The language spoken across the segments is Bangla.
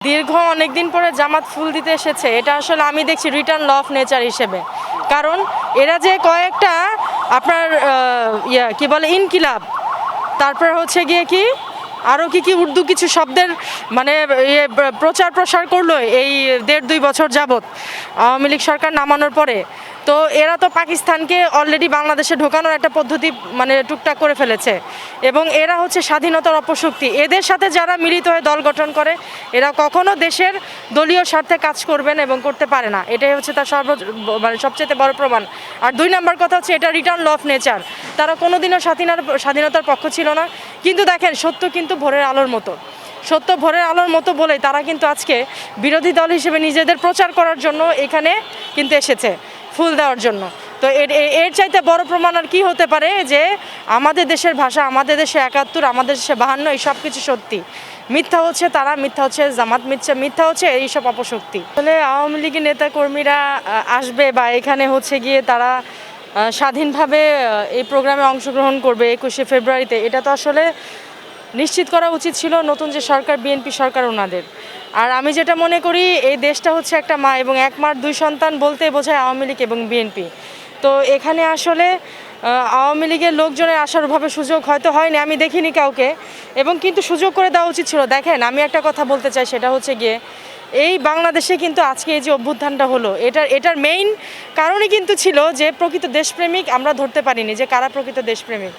দীর্ঘ অনেকদিন পরে জামাত ফুল দিতে এসেছে, এটা আসলে আমি দেখছি রিটার্ন ল অফ নেচার হিসেবে। কারণ এরা যে কয়েকটা আপনার কি বলে ইনকিলাব, তারপর হচ্ছে গিয়ে কি আরও কি উর্দু কিছু শব্দের মানে প্রচার প্রসার করলো এই 1.5-2 বছর যাবৎ আওয়ামী লীগ সরকার নামানোর পরে। তো এরা তো পাকিস্তানকে অলরেডি বাংলাদেশে ঢোকানোর একটা পদ্ধতি মানে টুকটাক করে ফেলেছে, এবং এরা হচ্ছে স্বাধীনতার অপশক্তি। এদের সাথে যারা মিলিত হয়ে দল গঠন করে এরা কখনো দেশের দলীয় স্বার্থে কাজ করবেন এবং করতে পারে না। এটাই হচ্ছে তার মানে সবচেয়ে বড় প্রমাণ। আর 2 নম্বর কথা হচ্ছে এটা রিটার্ন ল অফ নেচার। তারা কোনোদিনও স্বাধীনতার পক্ষ ছিল না। কিন্তু দেখেন, সত্য কিন্তু ভোরের আলোর মতো। সত্য ভোরের আলোর মতো বলেই তারা কিন্তু আজকে বিরোধী দল হিসেবে নিজেদের প্রচার করার জন্য এখানে কিন্তু এসেছে, ফুল দেওয়ার জন্য। তো এর চাইতে বড় প্রমাণ আর কি হতে পারে যে আমাদের দেশের ভাষা, আমাদের দেশে 71, আমাদের দেশে 52, এই সব কিছু সত্যি। মিথ্যা হচ্ছে তারা, মিথ্যা হচ্ছে জামাত, মিথ্যা হচ্ছে এইসব অপশক্তি। আসলে আওয়ামী লীগের নেতাকর্মীরা আসবে বা এখানে হচ্ছে গিয়ে তারা স্বাধীনভাবে এই প্রোগ্রামে অংশগ্রহণ করবে 21শে ফেব্রুয়ারিতে, এটা তো আসলে নিশ্চিত করা উচিত ছিল নতুন যে সরকার, বিএনপি সরকার, ওনাদের। আর আমি যেটা মনে করি, এই দেশটা হচ্ছে একটা মা, এবং এক মার 2 সন্তান বলতে বোঝায় আওয়ামী লীগ এবং বিএনপি। তো এখানে আসলে আওয়ামী লীগের লোকজনের আসার ওভাবে সুযোগ হয়তো হয়নি, আমি দেখিনি কাউকে, এবং কিন্তু সুযোগ করে দেওয়া উচিত ছিল। দেখেন, আমি একটা কথা বলতে চাই, সেটা হচ্ছে গিয়ে এই বাংলাদেশে কিন্তু আজকে এই যে অভ্যুত্থানটা হলো, এটার মেইন কারণই কিন্তু ছিল যে প্রকৃত দেশপ্রেমিক আমরা ধরতে পারিনি যে কারা প্রকৃত দেশপ্রেমিক।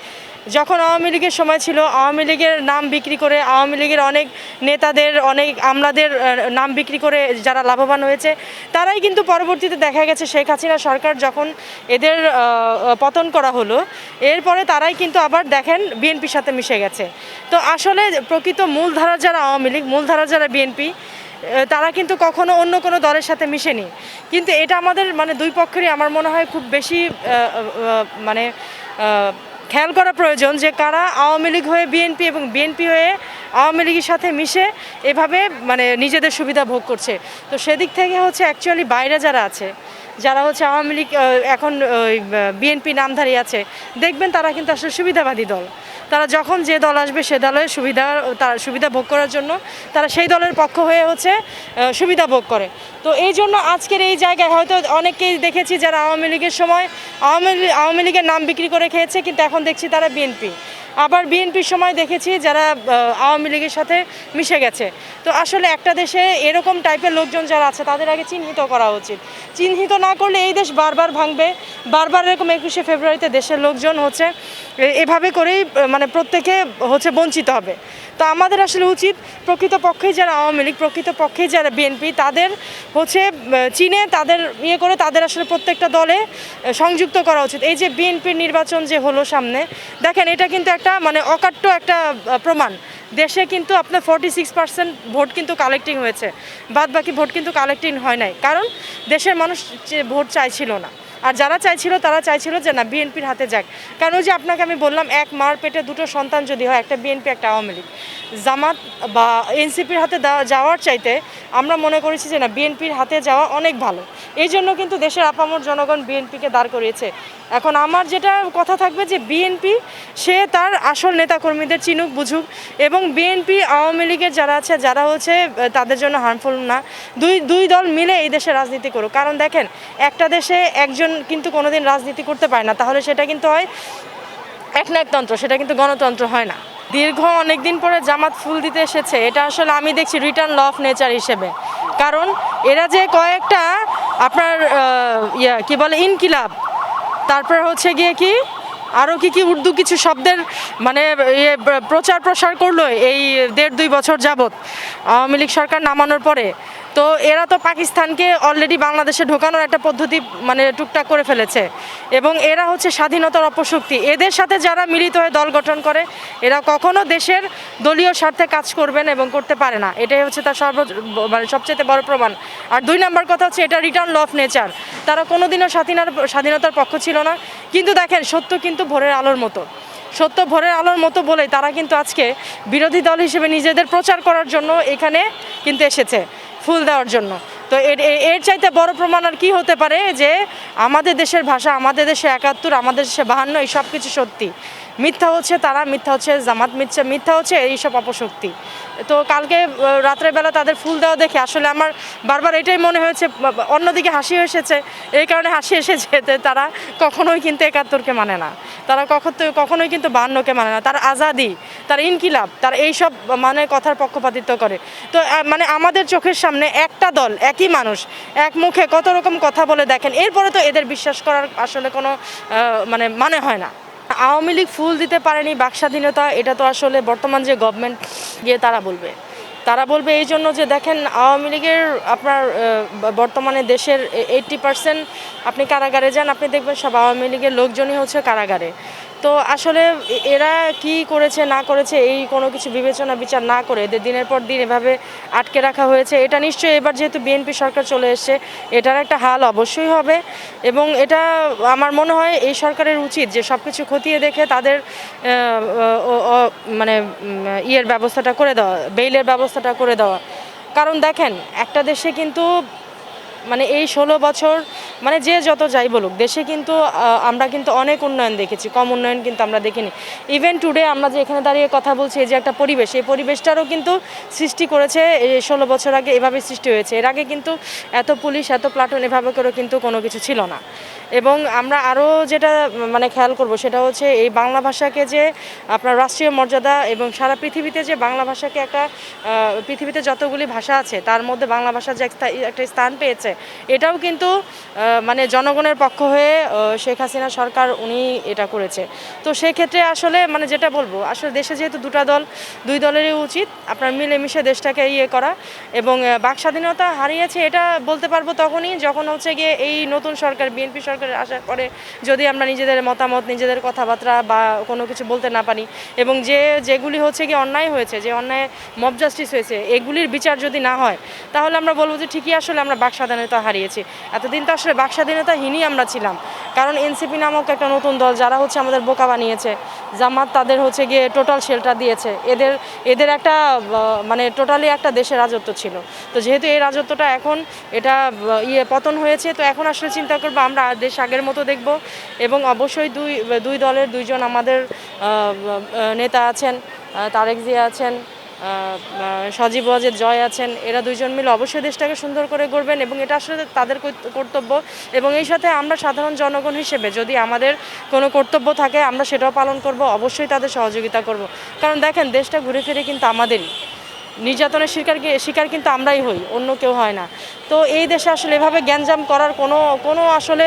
যখন আওয়ামী লীগের সময় ছিল, আওয়ামী লীগের নাম বিক্রি করে, আওয়ামী লীগের অনেক নেতাদের, অনেক আমলাদের নাম বিক্রি করে যারা লাভবান হয়েছে, তারাই কিন্তু পরবর্তীতে দেখা গেছে শেখ হাসিনা সরকার যখন এদের পতন করা হলো, এরপরে তারাই কিন্তু আবার দেখেন বিএনপির সাথে মিশে গেছে। তো আসলে প্রকৃত মূলধারা যারা আওয়ামী লীগ, মূলধারা যারা বিএনপি, তারা কিন্তু কখনো অন্য কোনো দলের সাথে মিশেনি। কিন্তু এটা আমাদের মানে 2 পক্ষেরই আমার মনে হয় খুব বেশি মানে খেয়াল করা প্রয়োজন যে কারা আওয়ামী লীগ হয়ে বিএনপি এবং বিএনপি হয়ে আওয়ামী লীগের সাথে মিশে এভাবে মানে নিজেদের সুবিধা ভোগ করছে। তো সেদিক থেকে হচ্ছে অ্যাকচুয়ালি বাইরে যারা আছে, যারা হচ্ছে আওয়ামী লীগ এখন বিএনপি নামধারী আছে, দেখবেন তারা কিন্তু আসলে সুবিধাবাদী দল। তারা যখন যে দল আসবে সে দলের সুবিধা ভোগ করার জন্য তারা সেই দলের পক্ষ হয়ে হচ্ছে সুবিধা ভোগ করে। তো এই জন্য আজকের এই জায়গায় হয়তো অনেকেই দেখেছি যারা আওয়ামী লীগের সময় আওয়ামী লীগের নাম বিক্রি করে খেয়েছে, কিন্তু এখন দেখছি তারা বিএনপি। আবার বিএনপির সময় দেখেছি যারা আওয়ামী লীগের সাথে মিশে গেছে। তো আসলে একটা দেশে এরকম টাইপের লোকজন যারা আছে তাদের আগে চিহ্নিত করা উচিত। চিহ্নিত না করলে এই দেশ বারবার ভাঙবে, বারবার এরকম 21শে ফেব্রুয়ারিতে দেশের লোকজন হচ্ছে এভাবে করেই মানে প্রত্যেকে হচ্ছে বঞ্চিত হবে। তো আমাদের আসলে উচিত প্রকৃতপক্ষেই যারা আওয়ামী লীগ, প্রকৃতপক্ষেই যারা বিএনপি, তাদের হচ্ছে চিনে তাদের করে তাদের আসলে প্রত্যেকটা দলে সংযুক্ত করা উচিত। এই যে বিএনপির নির্বাচন যে হলো সামনে, দেখেন এটা কিন্তু একটা মানে অকাট্য একটা প্রমাণ। দেশে কিন্তু আপনার 46% ভোট কিন্তু কালেক্টিং হয়েছে, বাদ বাকি ভোট কিন্তু কালেক্টিং হয় নাই, কারণ দেশের মানুষ ভোট চাইছিল না। আর যারা চাইছিল তারা চাইছিল যে না, বিএনপির হাতে যাক। কারণ ওই যে আপনাকে আমি বললাম, এক মার পেটে 2টো সন্তান যদি হয়, একটা বিএনপি একটা আওয়ামী লীগ, জামাত বা এনসিপির হাতে যাওয়ার চাইতে আমরা মনে করেছি যে না, বিএনপির হাতে যাওয়া অনেক ভালো। এই জন্য কিন্তু দেশের আপামর জনগণ বিএনপিকে দাঁড় করিয়েছে। এখন আমার যেটা কথা থাকবে যে বিএনপি সে তার আসল নেতাকর্মীদের চিনুক, বুঝুক, এবং বিএনপি আওয়ামী লীগের যারা আছে, যারা হচ্ছে তাদের জন্য হার্মফুল না, দুই দল মিলে এই দেশে রাজনীতি করুক। কারণ দেখেন, একটা দেশে একজন কিন্তু কোনোদিন রাজনীতি করতে পারে না, তাহলে সেটা কিন্তু হয় একনায়কতন্ত্র, সেটা কিন্তু গণতন্ত্র হয় না। দীর্ঘ অনেকদিন পরে জামাত ফুল দিতে এসেছে, এটা আসলে আমি দেখছি রিটার্ন ল অফ নেচার হিসেবে। কারণ এরা যে কয়েকটা আপনার কি বলে ইনকিলাব, তারপর হচ্ছে গিয়ে কি আরও কি উর্দু কিছু শব্দের মানে প্রচার প্রসার করলো এই 1.5-2 বছর যাবৎ আওয়ামী লীগ সরকার নামানোর পরে। তো এরা তো পাকিস্তানকে অলরেডি বাংলাদেশে ঢোকানোর একটা পদ্ধতি মানে টুকটাক করে ফেলেছে, এবং এরা হচ্ছে স্বাধীনতার অপশক্তি। এদের সাথে যারা মিলিত হয়ে দল গঠন করে এরা কখনো দেশের দলীয় স্বার্থে কাজ করবেন এবং করতে পারে না। এটাই হচ্ছে তার মানে সবচেয়ে বড় প্রমাণ। আর 2 নম্বর কথা হচ্ছে এটা রিটার্ন ল অফ নেচার। তারা কোনোদিনও স্বাধীনতার পক্ষ ছিল না। কিন্তু দেখেন, সত্য কিন্তু ভোরের আলোর মতো। সত্য ভোরের আলোর মতো বলেই তারা কিন্তু আজকে বিরোধী দল হিসেবে নিজেদের প্রচার করার জন্য এখানে কিন্তু এসেছে, ফুল দেওয়ার জন্য। তো এর চাইতে বড় প্রমাণ আর কি হতে পারে যে আমাদের দেশের ভাষা, আমাদের দেশে 71, আমাদের দেশে 52, এই সব কিছু সত্যি। মিথ্যা হচ্ছে তারা, মিথ্যা হচ্ছে জামাত, মিথ্যা হচ্ছে এইসব অপশক্তি। তো কালকে রাত্রের বেলা তাদের ফুল দেওয়া দেখে আসলে আমার বারবার এটাই মনে হয়েছে, অন্যদিকে হাসি এসেছে, এই কারণে হাসি এসেছে যে তারা কখনোই কিন্তু ৭১কে মানে না, তারা কখনোই কিন্তু ৫২কে মানে না, তার আজাদি, তার ইনকিলাব, তার এইসব মানে কথার পক্ষপাতিত্ব করে। তো মানে আমাদের চোখের সামনে একটা দল, একই মানুষ এক মুখে কত রকম কথা বলে দেখেন, এরপরে তো এদের বিশ্বাস করার আসলে কোনো মানে হয় না। আওয়ামী লীগ ফুল দিতে পারেনি বাক স্বাধীনতা, এটা তো আসলে বর্তমান যে গভর্নমেন্ট গিয়ে তারা বলবে এই জন্য যে দেখেন আওয়ামী লীগের আপনার বর্তমানে দেশের 80% আপনি কারাগারে যান, আপনি দেখবেন সব আওয়ামী লীগের লোকজনই হচ্ছে কারাগারে। তো আসলে এরা কি করেছে না করেছে এই কোনো কিছু বিবেচনা বিচার না করে এদের দিনের পর দিন এভাবে আটকে রাখা হয়েছে। এটা নিশ্চয়ই এবার যেহেতু বিএনপি সরকার চলে এসছে, এটার একটা হাল অবশ্যই হবে। এবং এটা আমার মনে হয় এই সরকারের উচিত যে সব কিছু খতিয়ে দেখে তাদের মানে ইয়ের ব্যবস্থাটা করে দেওয়া, বেইলের ব্যবস্থাটা করে দেওয়া। কারণ দেখেন একটা দেশে কিন্তু মানে এই ১৬ বছর মানে যে যত যাই বলুক, দেশে কিন্তু আমরা কিন্তু অনেক উন্নয়ন দেখেছি, কম উন্নয়ন কিন্তু আমরা দেখিনি। ইভেন টুডে আমরা যে এখানে দাঁড়িয়ে কথা বলছি, এই যে একটা পরিবেশ, এই পরিবেশটারও কিন্তু সৃষ্টি করেছে এই ১৬ বছর আগে, এভাবে সৃষ্টি হয়েছে। এর আগে কিন্তু এত পুলিশ, এত প্লাটুন এভাবে করে কিন্তু কোনো কিছু ছিল না। এবং আমরা আরও যেটা মানে খেয়াল করব সেটা হচ্ছে এই বাংলা ভাষাকে যে আপনার রাষ্ট্রীয় মর্যাদা, এবং সারা পৃথিবীতে যে বাংলা ভাষাকে একটা পৃথিবীতে যতগুলি ভাষা আছে তার মধ্যে বাংলা ভাষা যে একটা স্থান পেয়েছে, এটাও কিন্তু মানে জনগণের পক্ষ হয়ে শেখ হাসিনা সরকার উনি এটা করেছে। তো সেক্ষেত্রে আসলে মানে যেটা বলবো, আসলে দেশে যেহেতু দুটা দল, দুই দলেরই উচিত আপনার মিলেমিশে দেশটাকে ইয়ে করা। এবং বাক স্বাধীনতা হারিয়েছে এটা বলতে পারবো তখনই যখন হচ্ছে গিয়ে এই নতুন সরকার, বিএনপি সরকারের আসার পরে যদি আমরা নিজেদের মতামত, নিজেদের কথাবার্তা বা কোনো কিছু বলতে না পারি, এবং যেগুলি হচ্ছে গিয়ে অন্যায় হয়েছে, যে অন্যায় মব জাস্টিস হয়েছে, এগুলির বিচার যদি না হয়, তাহলে আমরা বলবো যে ঠিকই আসলে আমরা বাক স্বাধীনতা হারিয়েছি। এতদিন তো আসলে বাক স্বাধীনতাহীনই আমরা ছিলাম, কারণ এনসিপি নামক একটা নতুন দল যারা হচ্ছে আমাদের বোকা বানিয়েছে, জামাত তাদের হচ্ছে গিয়ে টোটাল শেল্টার দিয়েছে, এদের একটা মানে টোটালি একটা দেশের রাজত্ব ছিল। তো যেহেতু এই রাজত্বটা এখন এটা পতন হয়েছে, তো এখন আসলে চিন্তা করবো আমরা দেশ আগের মতো দেখব। এবং অবশ্যই দুই দলের দুইজন আমাদের নেতা আছেন, তারেক জিয়া আছেন, সজীব ওয়াজেদ জয় আছেন, এরা দুইজন মিলে অবশ্যই দেশটাকে সুন্দর করে গড়বেন, এবং এটা আসলে তাদের কর্তব্য। এবং এই সাথে আমরা সাধারণ জনগণ হিসেবে যদি আমাদের কোনো কর্তব্য থাকে আমরা সেটাও পালন করব, অবশ্যই তাদের সহযোগিতা করব। কারণ দেখেন দেশটা ঘুরে ফিরে কিন্তু আমাদেরই, নির্যাতনের শিকার কিন্তু আমরাই হই, অন্য কেউ হয় না। তো এই দেশে আসলে এভাবে গ্যাঞ্জাম করার কোনো আসলে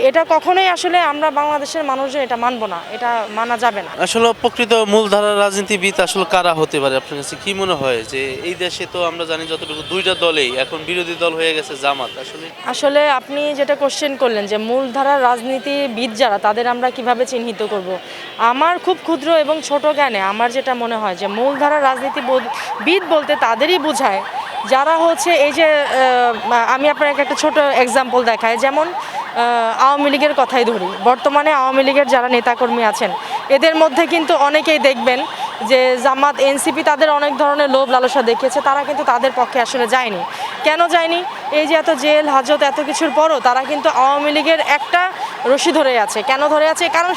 এটা কখনোই আসলে আমরা বাংলাদেশের মানুষজন এটা মানব না, এটা মানা যাবে না। আসলে প্রকৃত মূলধারার রাজনীতিবিদ আসলে কারা হতে পারে আপনার কাছে কি মনে হয়? যে এই দেশে তো আমরা জানি যতটুকু দুইটা দলেই এখন বিরোধী দল হয়ে গেছে জামাত, আসলে আপনি যেটা কোশ্চেন করলেন যে মূলধারার রাজনীতিবিদ যারা, তাদের আমরা কিভাবে চিহ্নিত করব, আমার খুব ক্ষুদ্র এবং ছোট জ্ঞানে আমার যেটা মনে হয় যে মূলধারার রাজনীতিবিদ বলতে তাদেরই বোঝায় যারা হচ্ছে এই যে আমি আপনাকে একটা ছোট এক্সাম্পল দেখাই, যেমন আওয়ামী লীগের কথাই ধরি। বর্তমানে আওয়ামী লীগের যারা নেতাকর্মী আছেন এদের মধ্যে কিন্তু অনেকেই দেখবেন যে জামাত, এনসিপি তাদের অনেক ধরনের লোভ লালসা দেখিয়েছে, তারা কিন্তু তাদের পক্ষে আসলে যায়নি। কেন যায়নি? এই যে এত জেল হাজত এত কিছুর পরও তারা কিন্তু আওয়ামী লীগের একটা রশি ধরে আছে। কেন ধরে আছে? কারণ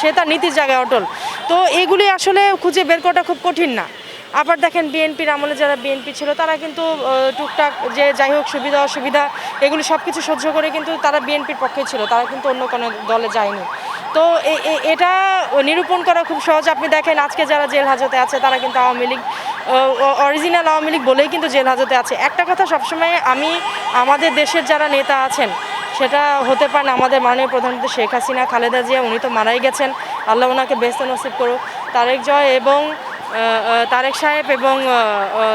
সে তার নীতির জায়গায় অটল। তো এগুলি আসলে খুঁজে বের করাটা খুব কঠিন না। আবার দেখেন বিএনপির আমলে যারা বিএনপি ছিল তারা কিন্তু টুকটাক যে যাই হোক সুবিধা অসুবিধা এগুলি সব কিছু সহ্য করে কিন্তু তারা বিএনপির পক্ষে ছিল, তারা কিন্তু অন্য কোনো দলে যায়নি। তো এটা নিরূপণ করা খুব সহজ। আপনি দেখেন আজকে যারা জেল হাজতে আছে তারা কিন্তু আওয়ামী লীগ, অরিজিনাল আওয়ামী লীগ বলেই কিন্তু জেল হাজতে আছে। একটা কথা সবসময় আমি আমাদের দেশের যারা নেতা আছেন, সেটা হতে পারেন আমাদের মাননীয় প্রধানমন্ত্রী শেখ হাসিনা, খালেদা জিয়া, উনি তো মারাই গেছেন, আল্লাহ ওনাকে বেহেশত নসিব করুক, তারেক জয় এবং তারেক সাহেব এবং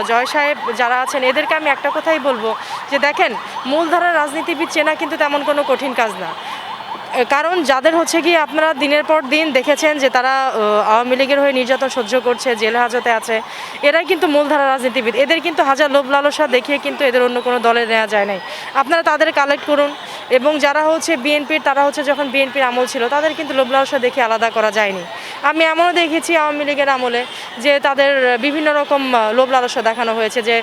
জয় সাহেব যারা আছেন, এদেরকে আমি একটা কথাই বলবো যে দেখেন মূলধারার রাজনীতিবিদ চেনা কিন্তু তেমন কোনো কঠিন কাজ না। কারণ যাদের হচ্ছে কি আপনারা দিনের পর দিন দেখেছেন যে তারা আওয়ামী লীগের হয়ে নির্যাতন সহ্য করছে, জেল হাজতে আছে, এরাই কিন্তু মূলধারা রাজনীতিবিদ। এদের কিন্তু হাজার লোভ লালসা দেখিয়ে কিন্তু এদের অন্য কোনো দলে নেওয়া যায় নাই। আপনারা তাদের কালেক্ট করুন, এবং যারা হচ্ছে বিএনপির, তারা হচ্ছে যখন বিএনপির আমল ছিল তাদের কিন্তু লোভ লালসা দেখে আলাদা করা যায়নি। আমি এমনও দেখেছি আওয়ামী লীগের আমলে যে তাদের বিভিন্ন রকম লোভ লালসা দেখানো হয়েছে যে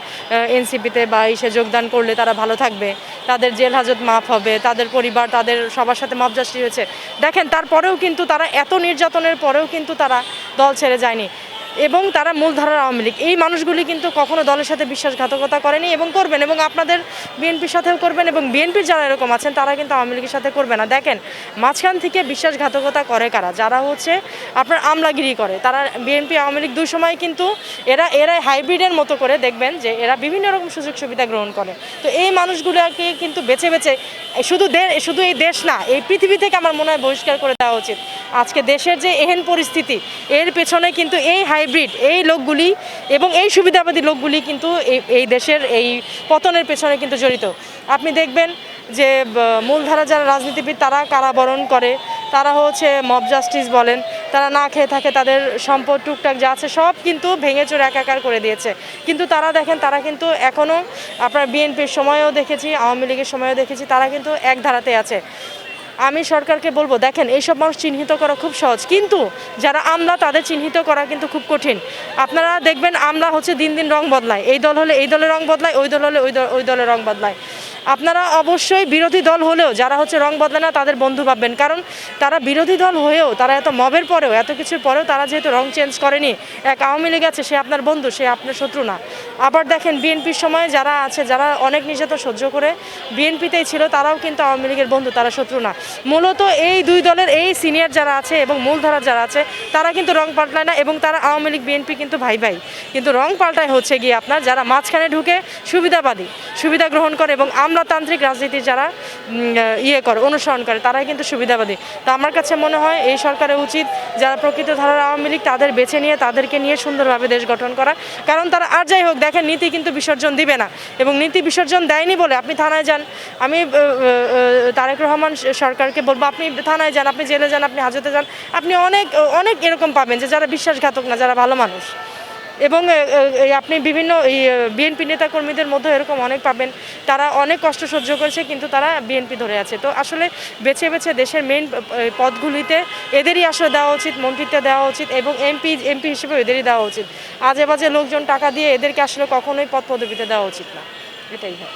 এনসিপিতে বা ইসে যোগদান করলে তারা ভালো থাকবে, তাদের জেল হাজত মাফ হবে, তাদের পরিবার তাদের সবার সাথে মাপ জাস্টি হয়েছে। দেখেন তারপরেও কিন্তু তারা এত নির্যাতনের পরেও কিন্তু তারা দল ছেড়ে যায়নি এবং তারা মূলধারার আওয়ামী লীগ। এই মানুষগুলি কিন্তু কখনো দলের সাথে বিশ্বাসঘাতকতা করেনি এবং করবেন, এবং আপনাদের বিএনপির সাথেও করবেন, এবং বিএনপির যারা এরকম আছেন তারা কিন্তু আওয়ামী লীগের সাথে করবে না। দেখেন মাঝখান থেকে বিশ্বাসঘাতকতা করে কারা, যারা হচ্ছে আপনার আমলাগিরি করে, তারা বিএনপি আওয়ামী লীগ দুই সময় কিন্তু এরা হাইব্রিডের মতো করে দেখবেন যে এরা বিভিন্ন রকম সুযোগ সুবিধা গ্রহণ করে। তো এই মানুষগুলোকে কিন্তু বেছে বেছে শুধু এই দেশ না, এই পৃথিবী থেকে আমার মনে হয় বহিষ্কার করে দেওয়া উচিত। আজকে দেশের যে এহেন পরিস্থিতি, এর পেছনে কিন্তু এই হাইব্রিড এই লোকগুলি এবং এই সুবিধাবাদী লোকগুলি কিন্তু এই দেশের এই পতনের পেছনে কিন্তু জড়িত। আপনি দেখবেন যে মূলধারা যারা রাজনীতিবিদ তারা কারাবরণ করে, তারা হচ্ছে মব জাস্টিস বলেন, তারা না খেয়ে থাকে, তাদের সম্পদ টুকটাক যা আছে সব কিন্তু ভেঙে চুরে একাকার করে দিয়েছে। কিন্তু তারা দেখেন তারা কিন্তু এখনও আপনার বিএনপির সময়েও দেখেছি, আওয়ামী লীগের সময়ও দেখেছি, তারা কিন্তু এক ধারাতে আছে। আমি সরকারকে বলবো, দেখেন এইসব মানুষ চিহ্নিত করা খুব সহজ, কিন্তু যারা আমলা তাদের চিহ্নিত করা কিন্তু খুব কঠিন। আপনারা দেখবেন আমলা হচ্ছে দিন দিন রং বদলায়, এই দল হলে এই দলের রং বদলায়, ওই দল হলে ওই দলের রং বদলায়। আপনারা অবশ্যই বিরোধী দল হলেও যারা হচ্ছে রং বদলায় না তাদের বন্ধু ভাববেন, কারণ তারা বিরোধী দল হয়েও, তারা এত মবের পরেও, এত কিছুর পরেও তারা যেহেতু রং চেঞ্জ করেনি। এক আওয়ামী লীগ আছে, সে আপনার বন্ধু, সে আপনার শত্রু না। আবার দেখেন বিএনপির সময় যারা আছে, যারা অনেক নির্যাতন সহ্য করে বিএনপিতেই ছিল, তারাও কিন্তু আওয়ামী লীগের বন্ধু, তারা শত্রু না। মূলত এই দুই দলের এই সিনিয়র যারা আছে এবং মূলধারা যারা আছে তারা কিন্তু রং পাল্টায় না, এবং তারা আওয়ামী লীগ বিএনপি কিন্তু ভাই ভাই। কিন্তু রং পাল্টায় হচ্ছে গিয়ে আপনার যারা মাঝখানে ঢুকে সুবিধাবাদী, সুবিধা গ্রহণ করে এবং আমলাতান্ত্রিক রাজনীতির যারা অনুসরণ করে, তারাই কিন্তু সুবিধাবাদী। তো আমার কাছে মনে হয় এই সরকারের উচিত যারা প্রকৃত ধারার আওয়ামী লীগ তাদের বেছে নিয়ে তাদেরকে নিয়ে সুন্দরভাবে দেশ গঠন করা। কারণ তারা আর যাই হোক, দেখেন নীতি কিন্তু বিসর্জন দিবে না, এবং নীতি বিসর্জন দেয়নি বলে আপনি থানায় যান। আমি তারেক রহমান সরকারকে বলবো, আপনি থানায় যান, আপনি জেলে যান, আপনি হাজতে যান, আপনি অনেক অনেক এরকম পাবেন যে যারা বিশ্বাসঘাতক না, যারা ভালো মানুষ। এবং আপনি বিভিন্ন বিএনপি নেতাকর্মীদের মধ্যে এরকম অনেক পাবেন, তারা অনেক কষ্ট সহ্য করেছে কিন্তু তারা বিএনপি ধরে আছে। তো আসলে বেছে বেছে দেশের মেইন পদগুলিতে এদেরই আসলে দেওয়া উচিত, মন্ত্রিত্ব দেওয়া উচিত, এবং এমপি হিসেবেও এদেরই দেওয়া উচিত। আজে বাজে লোকজন টাকা দিয়ে এদেরকে আসলে কখনোই পদ পদবিতে দেওয়া উচিত না, এটাই হয়।